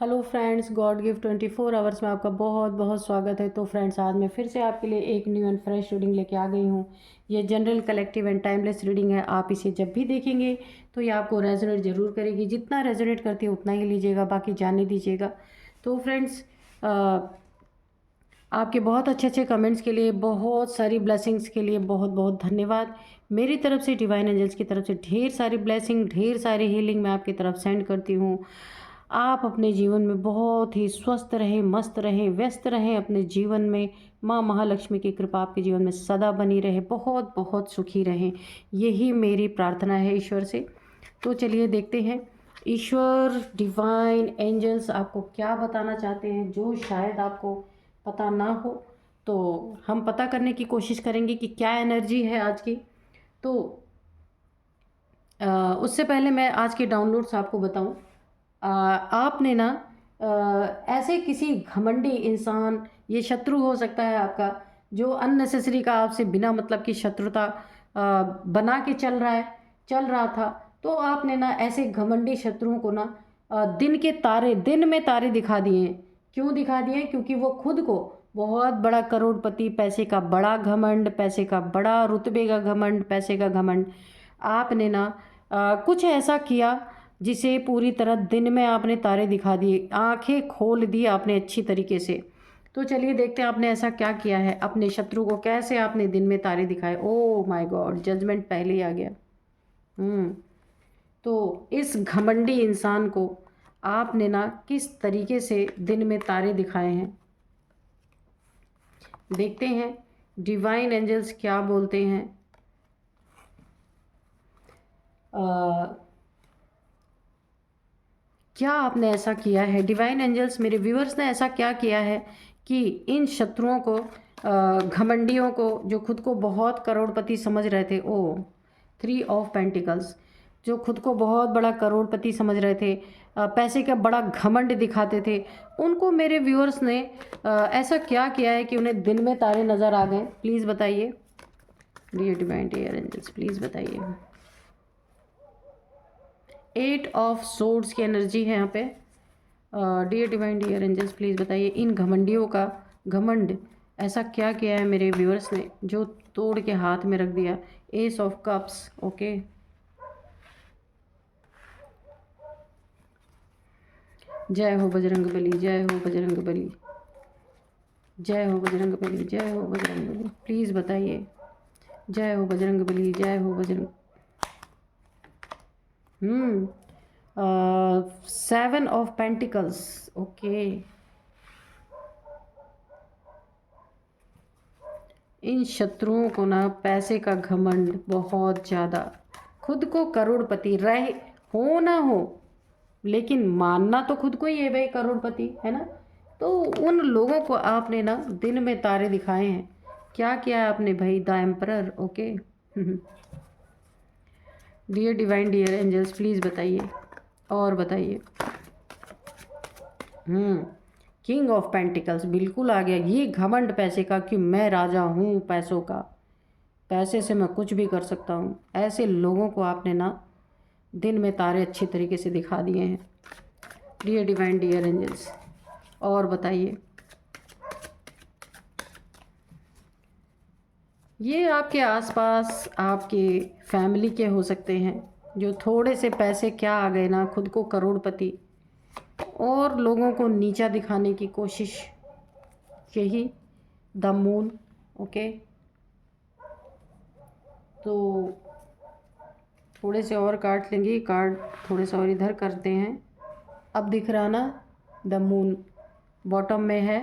Hello friends, God gift 24 hours में आपका बहुत बहुत स्वागत है। तो फ्रेंड्स, आज मैं फिर से आपके लिए एक न्यू एंड फ्रेश रीडिंग लेके आ गई हूँ। ये general, collective and timeless reading है। आप इसे जब भी देखेंगे तो ये आपको रेजोनेट ज़रूर करेगी। जितना रेजोनेट करती है उतना ही लीजिएगा, बाकी जाने दीजिएगा। तो फ्रेंड्स, आपके बहुत अच्छे अच्छे कमेंट्स के लिए, बहुत सारी ब्लेसिंग्स के लिए बहुत बहुत धन्यवाद। मेरी तरफ से, डिवाइन एंजल्स की तरफ से ढेर सारी ब्लेसिंग, ढेर सारी हीलिंग मैं आपकी तरफ सेंड करती हूँ। आप अपने जीवन में बहुत ही स्वस्थ रहें, मस्त रहें, व्यस्त रहें अपने जीवन में। माँ महालक्ष्मी की कृपा आपके जीवन में सदा बनी रहे, बहुत बहुत सुखी रहें। यही मेरी प्रार्थना है ईश्वर से। तो चलिए देखते हैं ईश्वर, डिवाइन एंजल्स आपको क्या बताना चाहते हैं, जो शायद आपको पता ना हो। तो हम पता करने की कोशिश करेंगे कि क्या एनर्जी है आज की। तो उससे पहले मैं आज के डाउनलोड्स आपको बताऊं। आपने ना ऐसे किसी घमंडी इंसान, ये शत्रु हो सकता है आपका, जो अननेसेसरी का आपसे बिना मतलब की शत्रुता बना के चल रहा था। तो आपने ना ऐसे घमंडी शत्रुओं को ना दिन में तारे दिखा दिए हैं। क्यों दिखा दिए हैं? क्योंकि वो खुद को बहुत बड़ा करोड़पति, पैसे का बड़ा घमंड, पैसे का बड़ा रुतबे का घमंड, पैसे का घमंड। आपने ना कुछ ऐसा किया जिसे पूरी तरह दिन में आपने तारे दिखा दिए, आंखें खोल दी आपने अच्छी तरीके से। तो चलिए देखते हैं आपने ऐसा क्या किया है, अपने शत्रु को कैसे आपने दिन में तारे दिखाए। ओह माय गॉड, जजमेंट पहले ही आ गया। हम्म तो इस घमंडी इंसान को आपने ना किस तरीके से दिन में तारे दिखाए हैं, देखते हैं डिवाइन एंजल्स क्या बोलते हैं। क्या आपने ऐसा किया है डिवाइन एंजल्स, मेरे व्यूअर्स ने ऐसा क्या किया है कि इन शत्रुओं को, घमंडियों को, जो खुद को बहुत करोड़पति समझ रहे थे। ओ 3 ऑफ पेंटिकल्स, जो खुद को बहुत बड़ा करोड़पति समझ रहे थे, पैसे का बड़ा घमंड दिखाते थे, उनको मेरे व्यूअर्स ने ऐसा क्या किया है कि उन्हें दिन में तारे नज़र आ गए? प्लीज़ बताइए dear divine, dear angels, please बताइए। 8 ऑफ सोर्ड्स की एनर्जी है यहाँ पे। Dear divine, dear angels, please बताइए इन घमंडियों का घमंड ऐसा क्या किया है मेरे व्यूअर्स ने जो तोड़ के हाथ में रख दिया। S of cups, okay. जय हो बजरंग बली, जय हो बजरंग बली, जय हो बजरंग बली, जय हो बजरंग बली, प्लीज़ बताइए। जय हो बजरंग बली, जय हो बजरंग। 7 of pentacles, okay. इन शत्रुओं को ना पैसे का घमंड बहुत ज़्यादा, खुद को करोड़पति रहे हो ना हो, लेकिन मानना तो खुद को ही है भाई, करोड़पति है ना। तो उन लोगों को आपने ना दिन में तारे दिखाए हैं। क्या किया है आपने भाई? The emperor, okay. Dear divine, dear angels, please बताइए और बताइए। किंग ऑफ पेंटिकल्स बिल्कुल आ गया। ये घमंड पैसे का कि मैं राजा हूँ पैसों का, पैसे से मैं कुछ भी कर सकता हूँ, ऐसे लोगों को आपने ना दिन में तारे अच्छी तरीके से दिखा दिए हैं। डियर डिवाइन, डियर एंजल्स, और बताइए। ये आपके आसपास आपके फैमिली के हो सकते हैं, जो थोड़े से पैसे क्या आ गए ना, खुद को करोड़पति और लोगों को नीचा दिखाने की कोशिश। यही द मून, ओके। तो थोड़े से और काट लेंगे, कार्ड थोड़े से और इधर करते हैं। अब दिख रहा ना, द मून बॉटम में है।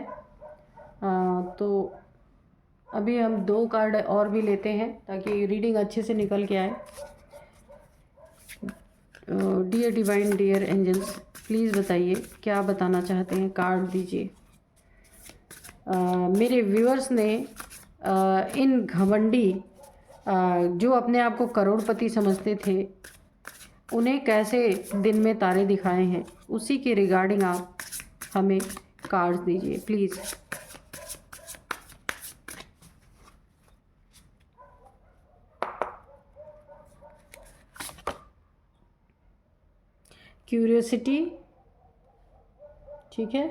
तो अभी हम 2 कार्ड और भी लेते हैं ताकि रीडिंग अच्छे से निकल के आए। Dear divine, dear angels, please बताइए क्या बताना चाहते हैं, कार्ड दीजिए। मेरे व्यूअर्स ने इन घमंडी, जो अपने आप को करोड़पति समझते थे, उन्हें कैसे दिन में तारे दिखाए हैं, उसी के रिगार्डिंग आप हमें कार्ड्स दीजिए प्लीज़। क्यूरियोसिटी, ठीक है।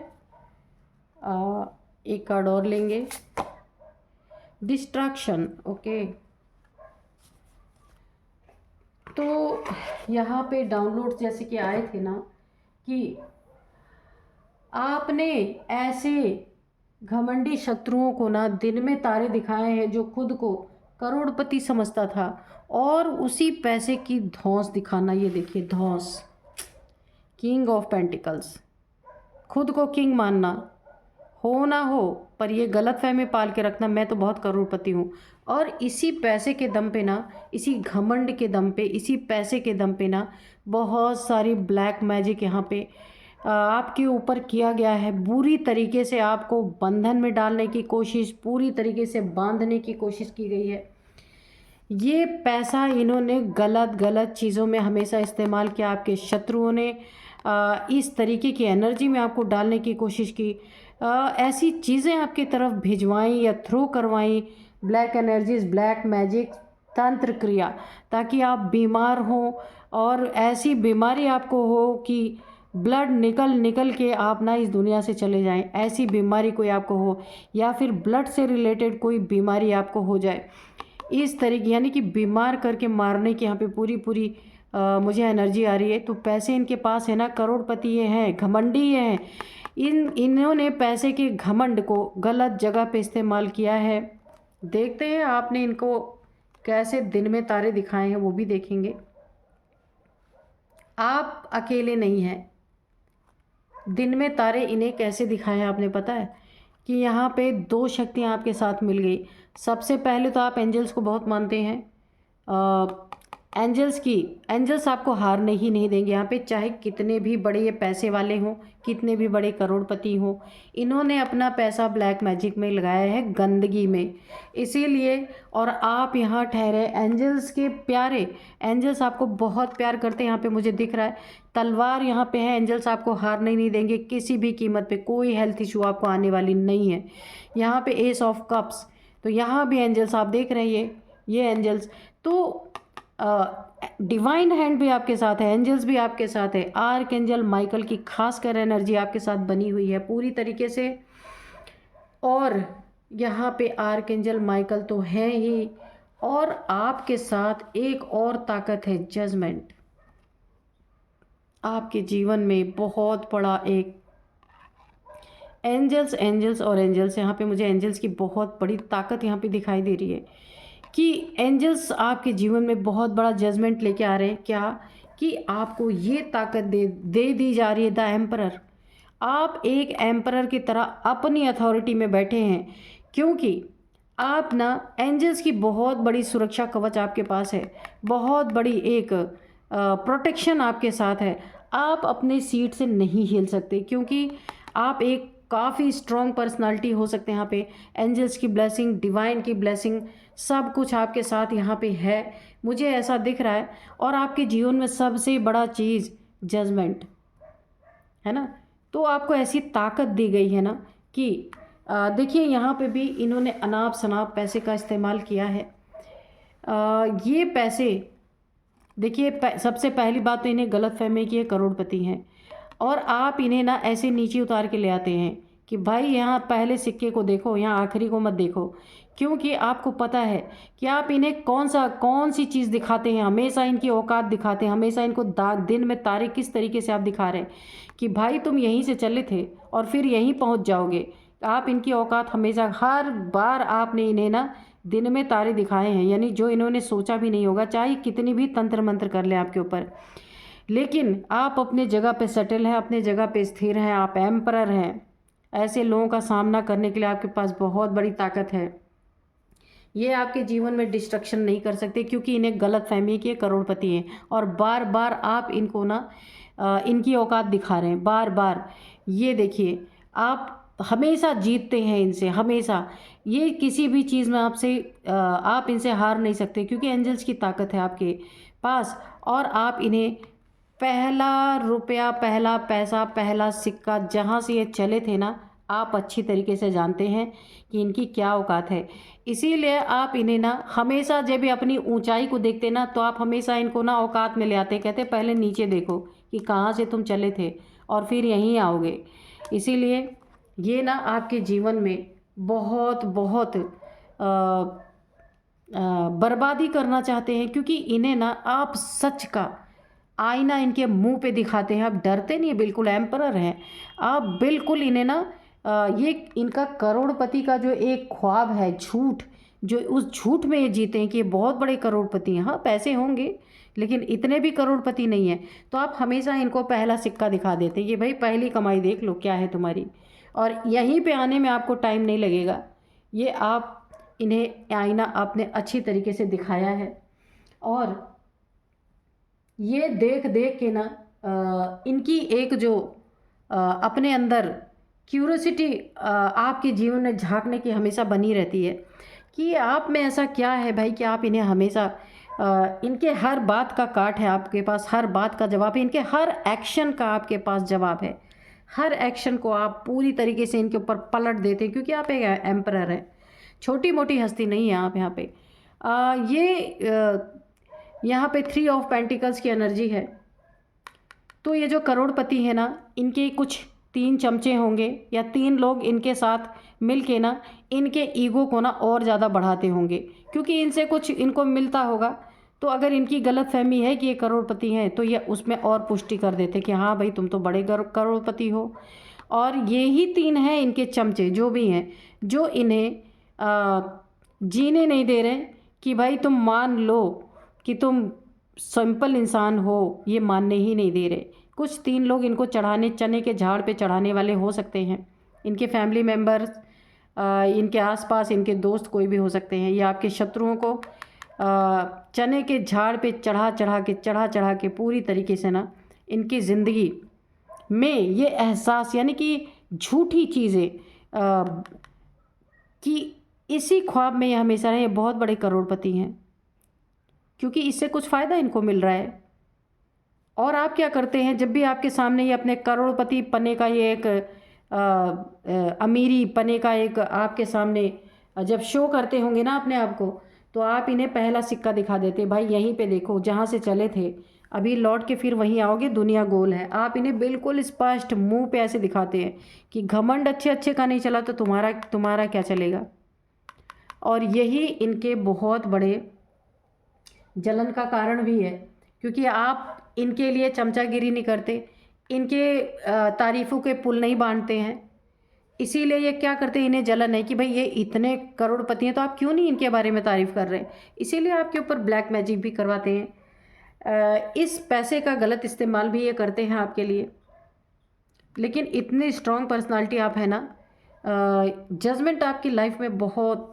एक कार्ड और लेंगे, डिस्ट्रैक्शन। ओके, तो यहाँ पे डाउनलोड जैसे कि आए थे ना कि आपने ऐसे घमंडी शत्रुओं को ना दिन में तारे दिखाए हैं जो खुद को करोड़पति समझता था, और उसी पैसे की धौंस दिखाना। ये देखिए धौंस, किंग ऑफ पेंटिकल्स, खुद को किंग मानना, हो ना हो पर ये गलत फहमी पाल के रखना मैं तो बहुत करोड़पति हूँ। और इसी पैसे के दम पे ना, इसी घमंड के दम पे, इसी पैसे के दम पे ना बहुत सारी ब्लैक मैजिक यहाँ पे आपके ऊपर किया गया है। बुरी तरीके से आपको बंधन में डालने की कोशिश, पूरी तरीके से बांधने की कोशिश की गई है। ये पैसा इन्होंने गलत गलत चीज़ों में हमेशा इस्तेमाल किया। आपके शत्रुओं ने इस तरीके की एनर्जी में आपको डालने की कोशिश की, ऐसी चीज़ें आपकी तरफ भिजवाई या थ्रो करवाई, ब्लैक एनर्जीज, ब्लैक मैजिक, तंत्र क्रिया, ताकि आप बीमार हो और ऐसी बीमारी आपको हो कि ब्लड निकल निकल के आप ना इस दुनिया से चले जाएं। ऐसी बीमारी कोई आपको हो, या फिर ब्लड से रिलेटेड कोई बीमारी आपको हो जाए, इस तरीके यानी कि बीमार करके मारने की यहाँ पे पूरी पूरी मुझे एनर्जी आ रही है। तो पैसे इनके पास है ना, करोड़पति ये हैं, घमंडी ये हैं। इन्होंने पैसे के घमंड को गलत जगह पे इस्तेमाल किया है। देखते हैं आपने इनको कैसे दिन में तारे दिखाए हैं, वो भी देखेंगे। आप अकेले नहीं हैं, दिन में तारे इन्हें कैसे दिखाए हैं आपने पता है कि यहाँ पे दो शक्तियाँ आपके साथ मिल गई। सबसे पहले तो आप एंजल्स को बहुत मानते हैं। एंजल्स आपको हारने ही नहीं देंगे यहाँ पे, चाहे कितने भी बड़े ये पैसे वाले हों, कितने भी बड़े करोड़पति हों। इन्होंने अपना पैसा ब्लैक मैजिक में लगाया है, गंदगी में, इसीलिए। और आप यहाँ ठहरे एंजल्स के प्यारे, एंजल्स आपको बहुत प्यार करते हैं। यहाँ पे मुझे दिख रहा है तलवार यहाँ पे है। एंजल्स आपको हारने नहीं देंगे किसी भी कीमत पे, कोई हेल्थ इशू आपको आने वाली नहीं है। यहाँ पे एस ऑफ कप्स, तो यहाँ भी एंजल्स आप देख रहे हैं, ये एंजल्स तो डिवाइन हैंड भी आपके साथ है, एंजल्स भी आपके साथ है। आर्क एंजल माइकल की खासकर एनर्जी आपके साथ बनी हुई है पूरी तरीके से। और यहाँ पे आर्क एंजल माइकल तो है ही, और आपके साथ एक और ताकत है, जजमेंट। आपके जीवन में बहुत बड़ा एक एंजल्स और एंजल्स, यहाँ पे मुझे एंजल्स की बहुत बड़ी ताकत यहाँ पे दिखाई दे रही है कि एंजल्स आपके जीवन में बहुत बड़ा जजमेंट लेके आ रहे हैं। क्या कि आपको ये ताकत दे दी जा रही है, द एम्परर। आप एक एम्परर की तरह अपनी अथॉरिटी में बैठे हैं, क्योंकि आप ना एंजल्स की बहुत बड़ी सुरक्षा कवच आपके पास है, बहुत बड़ी एक प्रोटेक्शन आपके साथ है। आप अपने सीट से नहीं हिल सकते, क्योंकि आप एक काफ़ी स्ट्रॉन्ग पर्सनालिटी हो सकते हैं। यहाँ पे एंजल्स की ब्लेसिंग, डिवाइन की ब्लेसिंग, सब कुछ आपके साथ यहाँ पे है, मुझे ऐसा दिख रहा है। और आपके जीवन में सबसे बड़ा चीज़ जजमेंट है ना, तो आपको ऐसी ताकत दी गई है ना कि देखिए यहाँ पे भी इन्होंने अनाप शनाप पैसे का इस्तेमाल किया है। ये पैसे देखिए, सबसे पहली बात तो इन्हें गलत फहमी की है, करोड़पति हैं। और आप इन्हें ना ऐसे नीचे उतार के ले आते हैं कि भाई यहाँ पहले सिक्के को देखो, यहाँ आखिरी को मत देखो, क्योंकि आपको पता है कि आप इन्हें कौन सी चीज़ दिखाते हैं। हमेशा इनकी औकात दिखाते हैं, हमेशा इनको दिन में तारे किस तरीके से आप दिखा रहे हैं कि भाई तुम यहीं से चले थे और फिर यहीं पहुँच जाओगे। आप इनकी औकात हमेशा, हर बार आपने इन्हें ना दिन में तारे दिखाए हैं, यानी जो इन्होंने सोचा भी नहीं होगा, चाहे कितनी भी तंत्र मंत्र कर ले आपके ऊपर। लेकिन आप अपने जगह पे सेटल हैं, अपने जगह पे स्थिर हैं, आप एम्परर हैं। ऐसे लोगों का सामना करने के लिए आपके पास बहुत बड़ी ताकत है। ये आपके जीवन में डिस्ट्रक्शन नहीं कर सकते, क्योंकि इन्हें गलत फहमी की करोड़पति हैं। और बार बार आप इनको ना इनकी औकात दिखा रहे हैं, बार बार। ये देखिए, आप हमेशा जीतते हैं इनसे, हमेशा। ये किसी भी चीज़ में आपसे आप इनसे हार नहीं सकते, क्योंकि एंजल्स की ताकत है आपके पास। और आप इन्हें पहला रुपया, पहला पैसा, पहला सिक्का, जहाँ से ये चले थे ना, आप अच्छी तरीके से जानते हैं कि इनकी क्या औकात है। इसीलिए आप इन्हें ना हमेशा, जब भी अपनी ऊंचाई को देखते ना, तो आप हमेशा इनको ना औकात में ले आते, कहते पहले नीचे देखो कि कहाँ से तुम चले थे और फिर यहीं आओगे। इसीलिए ये ना आपके जीवन में बहुत बहुत बर्बादी करना चाहते हैं, क्योंकि इन्हें ना आप सच का आईना इनके मुंह पे दिखाते हैं। आप डरते नहीं, बिल्कुल एम्परर हैं आप। बिल्कुल इन्हें ना ये इनका करोड़पति का जो एक ख्वाब है, झूठ, जो उस झूठ में ये जीते हैं कि ये बहुत बड़े करोड़पति हैं। हाँ, पैसे होंगे लेकिन इतने भी करोड़पति नहीं हैं। तो आप हमेशा इनको पहला सिक्का दिखा देते हैं कि भाई पहली कमाई देख लो क्या है तुम्हारी, और यहीं पे आने में आपको टाइम नहीं लगेगा। ये आप इन्हें आईना आपने अच्छी तरीके से दिखाया है, और ये देख देख के ना इनकी एक जो अपने अंदर क्यूरोसिटी आपके जीवन में झांकने की हमेशा बनी रहती है कि आप में ऐसा क्या है भाई कि आप इन्हें हमेशा इनके हर बात का काट है आपके पास, हर बात का जवाब है, इनके हर एक्शन का आपके पास जवाब है। हर एक्शन को आप पूरी तरीके से इनके ऊपर पलट देते हैं, क्योंकि आप एक एम्परर हैं, छोटी मोटी हस्ती नहीं है आप यहाँ पे। यहाँ पे 3 ऑफ पेंटिकल्स की एनर्जी है। तो ये जो करोड़पति है ना, इनके कुछ 3 चमचे होंगे या 3 लोग इनके साथ मिल के ना इनके ईगो को ना और ज़्यादा बढ़ाते होंगे, क्योंकि इनसे कुछ इनको मिलता होगा। तो अगर इनकी गलत फहमी है कि ये करोड़पति हैं, तो ये उसमें और पुष्टि कर देते कि हाँ भाई तुम तो बड़े करोड़पति हो। और ये ही 3 हैं इनके चमचे जो भी हैं, जो इन्हें जीने नहीं दे रहे कि भाई तुम मान लो कि तुम सिंपल इंसान हो, ये मानने ही नहीं दे रहे। कुछ 3 लोग इनको चढ़ाने, चने के झाड़ पे चढ़ाने वाले हो सकते हैं। इनके फैमिली मेम्बर्स, इनके आसपास इनके दोस्त कोई भी हो सकते हैं। ये आपके शत्रुओं को चने के झाड़ पे चढ़ा के पूरी तरीके से ना इनकी ज़िंदगी में ये एहसास, यानी कि झूठी चीज़ें कि इसी ख्वाब में ये हमेशा रहे, ये बहुत बड़े करोड़पति हैं, क्योंकि इससे कुछ फ़ायदा इनको मिल रहा है। और आप क्या करते हैं, जब भी आपके सामने ये अपने करोड़पति पने का ये एक अमीरी पने का एक आपके सामने जब शो करते होंगे ना अपने आप को, तो आप इन्हें पहला सिक्का दिखा देते, भाई यहीं पे देखो जहाँ से चले थे, अभी लौट के फिर वहीं आओगे, दुनिया गोल है। आप इन्हें बिल्कुल स्पष्ट मुंह पे ऐसे दिखाते हैं कि घमंड अच्छे अच्छे का नहीं चला तो तुम्हारा क्या चलेगा। और यही इनके बहुत बड़े जलन का कारण भी है, क्योंकि आप इनके लिए चमचागिरी नहीं करते, इनके तारीफ़ों के पुल नहीं बांधते हैं। इसीलिए ये क्या करते हैं, इन्हें जलन है कि भाई ये इतने करोड़पति हैं तो आप क्यों नहीं इनके बारे में तारीफ़ कर रहे हैं। इसीलिए आपके ऊपर ब्लैक मैजिक भी करवाते हैं। इस पैसे का गलत इस्तेमाल भी ये करते हैं आपके लिए। लेकिन इतनी स्ट्रॉन्ग पर्सनालिटी आप है ना, जजमेंट आपकी लाइफ में बहुत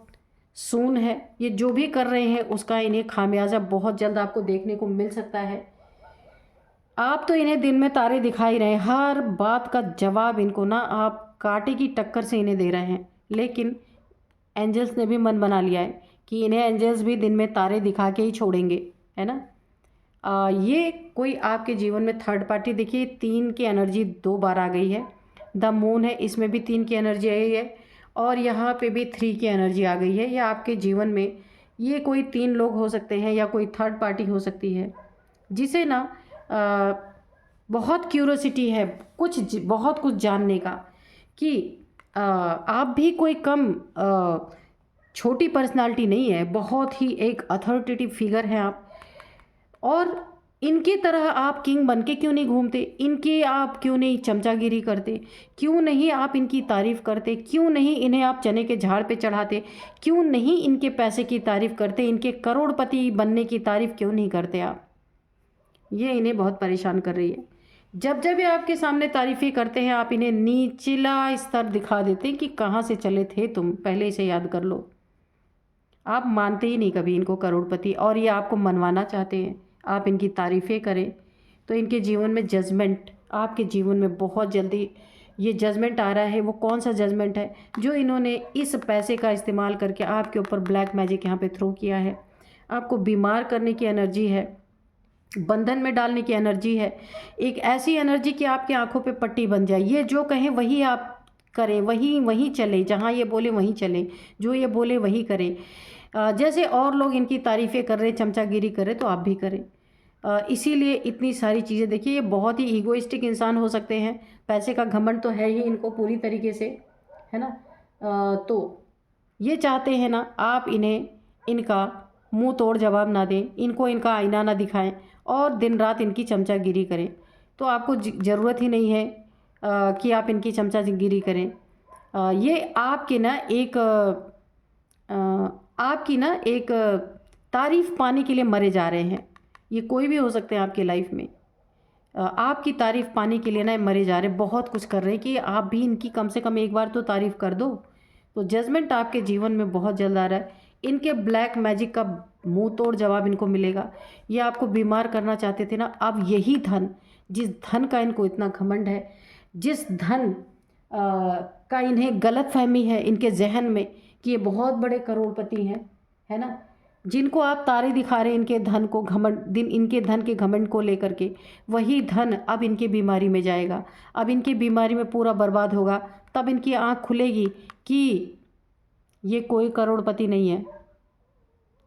सून है। ये जो भी कर रहे हैं उसका इन्हें खामियाजा बहुत जल्द आपको देखने को मिल सकता है। आप तो इन्हें दिन में तारे दिखा ही रहे हैं, हर बात का जवाब इनको ना आप कांटे की टक्कर से इन्हें दे रहे हैं। लेकिन एंजल्स ने भी मन बना लिया है कि इन्हें एंजल्स भी दिन में तारे दिखा के ही छोड़ेंगे, है ना। ये कोई आपके जीवन में थर्ड पार्टी, देखिए 3 की एनर्जी 2 बार आ गई है। द मून है, इसमें भी 3 की एनर्जी आई है, और यहाँ पे भी 3 की एनर्जी आ गई है। या आपके जीवन में ये कोई 3 लोग हो सकते हैं या कोई थर्ड पार्टी हो सकती है, जिसे ना बहुत क्यूरोसिटी है बहुत कुछ जानने का, कि आप भी कोई कम छोटी पर्सनालिटी नहीं है, बहुत ही एक अथॉरिटेटिव फिगर हैं आप। और इनकी तरह आप किंग बन के क्यों नहीं घूमते, इनकी आप क्यों नहीं चमचागिरी करते, क्यों नहीं आप इनकी तारीफ़ करते, क्यों नहीं इन्हें आप चने के झाड़ पे चढ़ाते, क्यों नहीं इनके पैसे की तारीफ़ करते, इनके करोड़पति बनने की तारीफ़ क्यों नहीं करते आप। ये इन्हें बहुत परेशान कर रही है। जब जब ये आपके सामने तारीफ़ें करते हैं, आप इन्हें नीचला स्तर दिखा देते हैं कि कहाँ से चले थे तुम, पहले इसे याद कर लो। आप मानते ही नहीं कभी इनको करोड़पति, और ये आपको मनवाना चाहते हैं। आप इनकी तारीफ़ें करें तो इनके जीवन में जजमेंट, आपके जीवन में बहुत जल्दी ये जजमेंट आ रहा है। वो कौन सा जजमेंट है, जो इन्होंने इस पैसे का इस्तेमाल करके आपके ऊपर ब्लैक मैजिक यहाँ पे थ्रो किया है। आपको बीमार करने की एनर्जी है, बंधन में डालने की एनर्जी है, एक ऐसी एनर्जी कि आपकी आंखों पे पट्टी बन जाए। ये जो कहें वही आप करें, वहीं चलें, जहाँ ये बोले वहीं चलें, जो ये बोले वही करें। जैसे और लोग इनकी तारीफ़ें कर रहे, चमचागिरी कर रहे, तो आप भी करें। इसीलिए इतनी सारी चीज़ें, देखिए ये बहुत ही ईगोइस्टिक इंसान हो सकते हैं, पैसे का घमंड तो है ही इनको पूरी तरीके से, है ना। तो ये चाहते हैं ना आप इन्हें इनका मुंह तोड़ जवाब ना दें, इनको इनका आईना ना दिखाएं और दिन रात इनकी चमचागिरी करें। तो आपको ज़रूरत ही नहीं है कि आप इनकी चमचागिरी करें। ये आपकी ना एक तारीफ़ पाने के लिए मरे जा रहे हैं। ये कोई भी हो सकते हैं आपकी लाइफ में। आपकी तारीफ़ पाने के लिए ना मरे जा रहे, बहुत कुछ कर रहे हैं कि आप भी इनकी कम से कम एक बार तो तारीफ़ कर दो। तो जजमेंट आपके जीवन में बहुत जल्द आ रहा है। इनके ब्लैक मैजिक का मुंह तोड़ जवाब इनको मिलेगा। ये आपको बीमार करना चाहते थे ना, अब यही धन, जिस धन का इनको इतना घमंड है, जिस धन का इन्हें गलत फहमी है इनके जहन में कि ये बहुत बड़े करोड़पति हैं, है ना, जिनको आप तारे दिखा रहे हैं इनके धन को घमंड, इनके धन के घमंड को लेकर के, वही धन अब इनके बीमारी में जाएगा। अब इनकी बीमारी में पूरा बर्बाद होगा, तब इनकी आँख खुलेगी कि ये कोई करोड़पति नहीं है।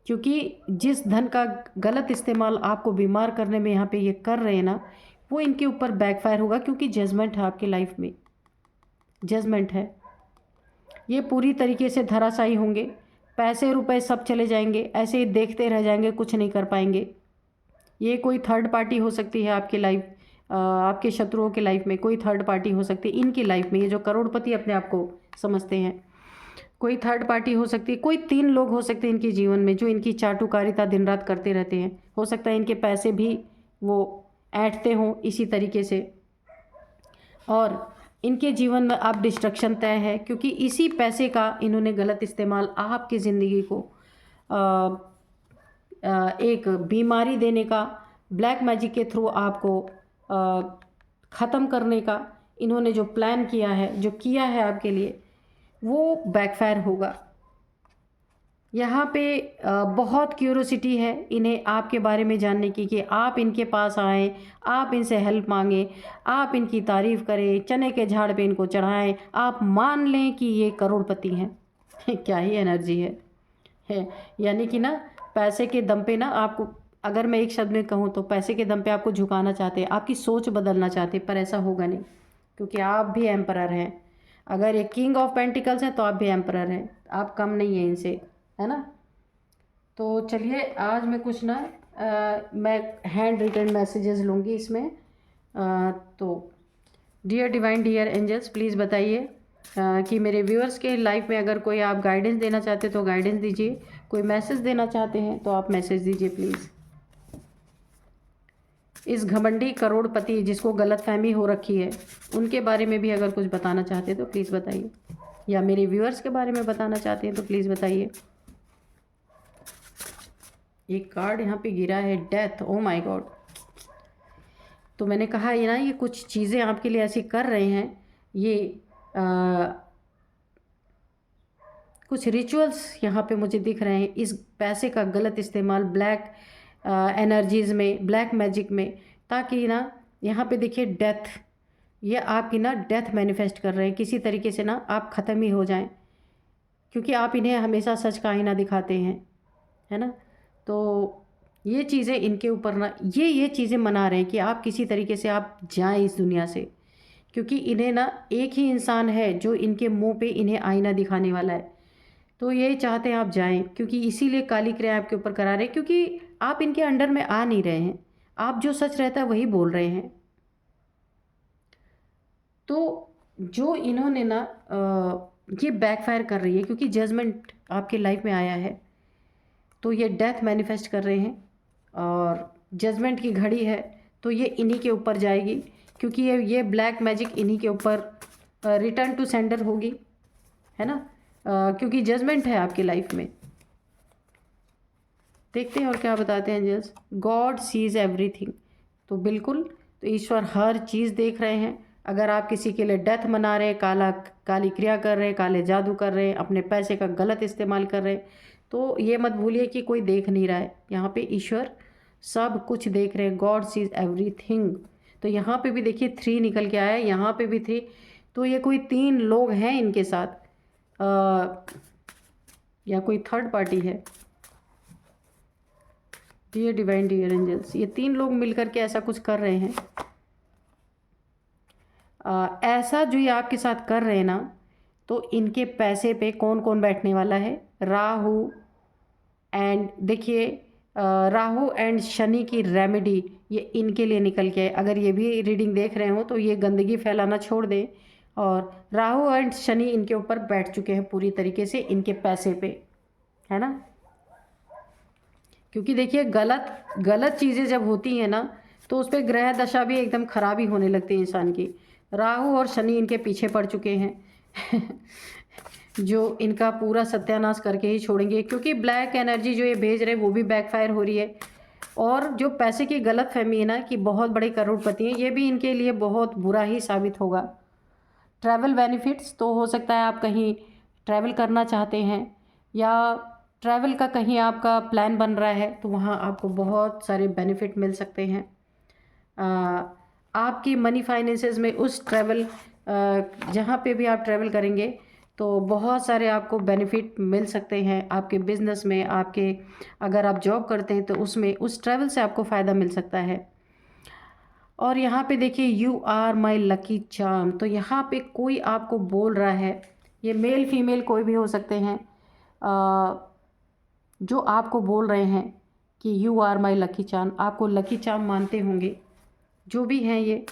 क्योंकि जिस धन का गलत इस्तेमाल आपको बीमार करने में यहाँ पे ये कर रहे हैं ना, वो इनके ऊपर बैकफायर होगा, क्योंकि जजमेंट है आपकी लाइफ में, जजमेंट है। ये पूरी तरीके से धराशायी होंगे, पैसे रुपए सब चले जाएंगे, ऐसे ही देखते रह जाएंगे, कुछ नहीं कर पाएंगे। ये कोई थर्ड पार्टी हो सकती है आपकी लाइफ, आपके शत्रुओं के लाइफ में कोई थर्ड पार्टी हो सकती है इनकी लाइफ में। ये जो करोड़पति अपने आप को समझते हैं, कोई थर्ड पार्टी हो सकती है, कोई 3 लोग हो सकते हैं इनके जीवन में जो इनकी चाटुकारिता दिन रात करते रहते हैं। हो सकता है इनके पैसे भी वो ऐंठते हों इसी तरीके से, और इनके जीवन में अब डिस्ट्रक्शन तय है, क्योंकि इसी पैसे का इन्होंने गलत इस्तेमाल आपकी ज़िंदगी को एक बीमारी देने का, ब्लैक मैजिक के थ्रू आपको ख़त्म करने का इन्होंने जो प्लान किया है, जो किया है आपके लिए, वो बैकफायर होगा। यहाँ पे बहुत क्यूरोसिटी है इन्हें आपके बारे में जानने की, कि आप इनके पास आएँ, आप इनसे हेल्प मांगें, आप इनकी तारीफ़ करें, चने के झाड़ पे इनको चढ़ाएं, आप मान लें कि ये करोड़पति हैं। क्या ही एनर्जी है। यानी कि ना पैसे के दम पे ना आपको, अगर मैं एक शब्द में कहूँ तो पैसे के दम पे आपको झुकाना चाहते हैं, आपकी सोच बदलना चाहते हैं, पर ऐसा होगा नहीं, क्योंकि आप भी एम्परर हैं। अगर ये किंग ऑफ पेंटिकल्स हैं तो आप भी एम्परर हैं, आप कम नहीं हैं इनसे, है ना। तो चलिए आज मैं कुछ ना मैं हैंड रिटन मैसेजेस लूँगी इसमें। तो dear divine, dear angels, please बताइए कि मेरे व्यूअर्स के लाइफ में अगर कोई आप गाइडेंस देना चाहते तो गाइडेंस दीजिए, कोई मैसेज देना चाहते हैं तो आप मैसेज दीजिए प्लीज़। इस घमंडी करोड़पति जिसको गलतफहमी हो रखी है, उनके बारे में भी अगर कुछ बताना चाहते हैं तो प्लीज़ बताइए, या मेरे व्यूअर्स के बारे में बताना चाहते हैं तो प्लीज़ बताइए। एक कार्ड यहाँ पे गिरा है, डेथ। Oh my God. तो मैंने कहा ये ना, ये कुछ चीज़ें आपके लिए ऐसी कर रहे हैं, ये कुछ रिचुअल्स यहाँ पे मुझे दिख रहे हैं, इस पैसे का गलत इस्तेमाल ब्लैक एनर्जीज़ में, ब्लैक मैजिक में, ताकि ना यहाँ पे देखिए डेथ, ये आपकी ना डेथ मैनिफेस्ट कर रहे हैं, किसी तरीके से ना आप ख़त्म ही हो जाएं, क्योंकि आप इन्हें हमेशा सच का आईना दिखाते हैं, है ना। तो ये चीज़ें इनके ऊपर ना, ये चीज़ें मना रहे हैं कि आप किसी तरीके से आप जाएं इस दुनिया से, क्योंकि इन्हें ना एक ही इंसान है जो इनके मुंह पे इन्हें आईना दिखाने वाला है। तो ये चाहते हैं आप जाएं, क्योंकि इसीलिए काली क्रिया आपके ऊपर करा रहे हैं, क्योंकि आप इनके अंडर में आ नहीं रहे हैं, आप जो सच रहता है वही बोल रहे हैं। तो जो इन्होंने ना ये बैकफायर कर रही है, क्योंकि जजमेंट आपके लाइफ में आया है, तो ये डेथ मैनिफेस्ट कर रहे हैं, और जजमेंट की घड़ी है तो ये इन्हीं के ऊपर जाएगी, क्योंकि ये ब्लैक मैजिक इन्हीं के ऊपर रिटर्न टू सेंडर होगी, है ना। क्योंकि जजमेंट है आपकी लाइफ में। देखते हैं और क्या बताते हैं एंजल्स। God sees everything. तो बिल्कुल, तो ईश्वर हर चीज़ देख रहे हैं। अगर आप किसी के लिए डेथ मना रहे हैं, काली क्रिया कर रहे हैं, काले जादू कर रहे हैं, अपने पैसे का गलत इस्तेमाल कर रहे हैं, तो ये मत भूलिए कि कोई देख नहीं रहा है, यहाँ पे ईश्वर सब कुछ देख रहे हैं। God sees everything. तो यहाँ पे भी देखिए 3 निकल के आया है, यहाँ पे भी 3। तो ये कोई 3 लोग हैं इनके साथ, या कोई थर्ड पार्टी है। ये डिवाइन डियर एंजल्स, ये 3 लोग मिलकर के ऐसा कुछ कर रहे हैं। ऐसा जो ये आपके साथ कर रहे हैं ना, तो इनके पैसे पे कौन कौन बैठने वाला है? राहु एंड देखिए, राहु एंड शनि की रेमेडी ये इनके लिए निकल के आए। अगर ये भी रीडिंग देख रहे हो तो ये गंदगी फैलाना छोड़ दें। और राहु एंड शनि इनके ऊपर बैठ चुके हैं पूरी तरीके से, इनके पैसे पे, है ना। क्योंकि देखिए गलत गलत चीज़ें जब होती हैं ना, तो उस पर ग्रह दशा भी एकदम खराब ही होने लगती है इंसान की। राहु और शनि इनके पीछे पड़ चुके हैं जो इनका पूरा सत्यानाश करके ही छोड़ेंगे। क्योंकि ब्लैक एनर्जी जो ये भेज रहे हैं वो भी बैकफायर हो रही है। और जो पैसे की गलत फहमी है ना कि बहुत बड़े करोड़पति हैं, ये भी इनके लिए बहुत बुरा ही साबित होगा। ट्रैवल बेनिफिट्स, तो हो सकता है आप कहीं ट्रैवल करना चाहते हैं या ट्रैवल का कहीं आपका प्लान बन रहा है, तो वहाँ आपको बहुत सारे बेनिफिट मिल सकते हैं। आपकी मनी फाइनेंसेस में उस ट्रैवल जहाँ पे भी आप ट्रैवल करेंगे तो बहुत सारे आपको बेनिफिट मिल सकते हैं। आपके बिजनेस में, आपके अगर आप जॉब करते हैं तो उसमें उस ट्रैवल से आपको फ़ायदा मिल सकता है। और यहाँ पे देखिए you are my lucky charm, तो यहाँ पे कोई आपको बोल रहा है, ये मेल फीमेल कोई भी हो सकते हैं, जो आपको बोल रहे हैं कि you are my lucky charm, आपको लकी चार्म मानते होंगे जो भी हैं ये।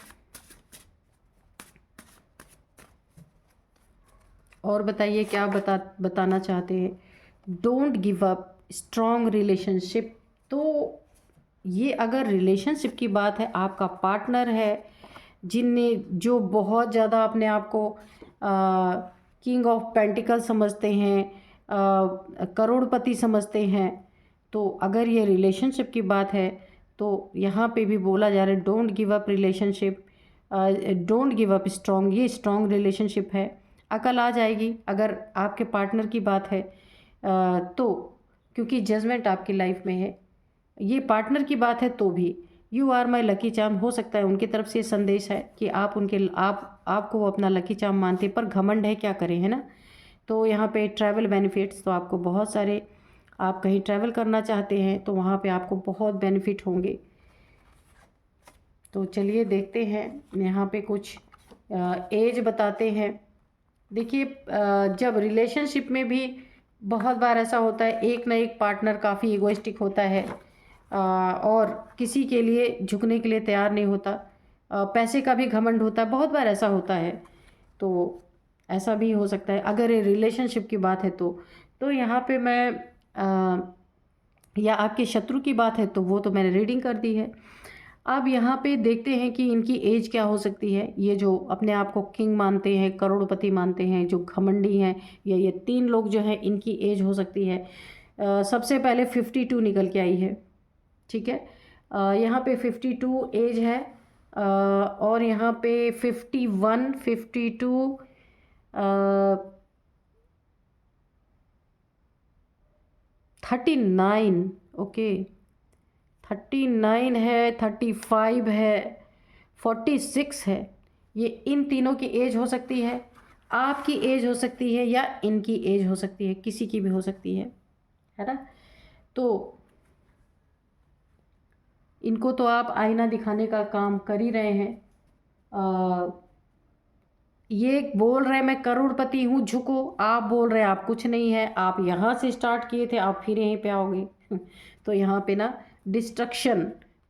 और बताइए क्या बताना चाहते हैं? Don't give up, strong relationship, तो ये अगर रिलेशनशिप की बात है, आपका पार्टनर है जिनने जो बहुत ज़्यादा अपने आप को किंग ऑफ पेंटिकल समझते हैं, करोड़पति समझते हैं, तो अगर ये रिलेशनशिप की बात है तो यहाँ पे भी बोला जा रहा है don't give up relationship, don't give up strong, ये स्ट्रॉन्ग रिलेशनशिप है। अकल आ जाएगी अगर आपके पार्टनर की बात है तो, क्योंकि जजमेंट आपकी लाइफ में है। ये पार्टनर की बात है तो भी you are my lucky charm, हो सकता है उनकी तरफ से संदेश है कि आपको वो अपना लकी चार्म मानते, पर घमंड है, क्या करें, है ना। तो यहाँ पे ट्रैवल बेनिफिट्स, तो आपको बहुत सारे, आप कहीं ट्रैवल करना चाहते हैं तो वहाँ पे आपको बहुत बेनिफिट होंगे। तो चलिए देखते हैं, यहाँ पे कुछ एज बताते हैं। देखिए जब रिलेशनशिप में भी बहुत बार ऐसा होता है, एक ना एक पार्टनर काफ़ी इगोइस्टिक होता है और किसी के लिए झुकने के लिए तैयार नहीं होता, पैसे का भी घमंड होता है, बहुत बार ऐसा होता है। तो ऐसा भी हो सकता है अगर ये रिलेशनशिप की बात है तो यहाँ पे मैं या आपके शत्रु की बात है तो वो तो मैंने रीडिंग कर दी है। अब यहाँ पे देखते हैं कि इनकी एज क्या हो सकती है। ये जो अपने आप को किंग मानते हैं, करोड़पति मानते हैं, जो घमंडी हैं, ये 3 लोग जो हैं, इनकी एज हो सकती है सबसे पहले 52 निकल के आई है, ठीक है। यहाँ पे 52 एज है और यहाँ पे 51, 52, 39, ओके, 39 है, 35 है, 46 है। ये इन तीनों की एज हो सकती है, आपकी एज हो सकती है या इनकी एज हो सकती है, किसी की भी हो सकती है ना। तो इनको तो आप आईना दिखाने का काम कर ही रहे हैं। ये बोल रहे हैं मैं करोड़पति हूँ, झुको, आप बोल रहे हैं आप कुछ नहीं है, आप यहाँ से स्टार्ट किए थे, आप फिर यहीं पे आओगे तो यहाँ पे ना डिस्ट्रक्शन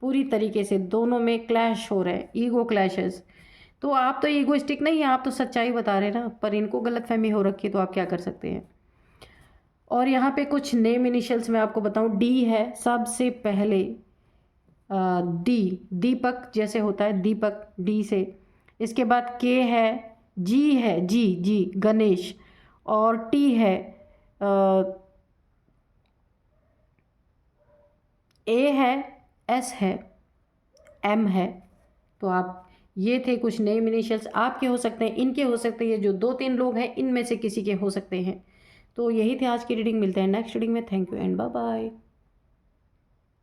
पूरी तरीके से, दोनों में क्लैश हो रहा है, ईगो क्लैशेस। तो आप तो ईगोइस्टिक नहीं है, आप तो सच्चाई बता रहे हैं ना, पर इनको गलतफहमी हो रखी है, तो आप क्या कर सकते हैं। और यहाँ पे कुछ नेम इनिशियल्स मैं आपको बताऊँ, डी है सबसे पहले, डी, दीपक जैसे होता है, दीपक, डी से। इसके बाद के है, जी है, जी गणेश, और टी है, ए है, एस है, एम है। तो आप, ये थे कुछ नेम इनिशियल्स, आपके हो सकते हैं, इनके हो सकते हैं, जो 2-3 लोग हैं इनमें से किसी के हो सकते हैं। तो यही थे आज की रीडिंग, मिलते हैं नेक्स्ट रीडिंग में। Thank you and bye bye.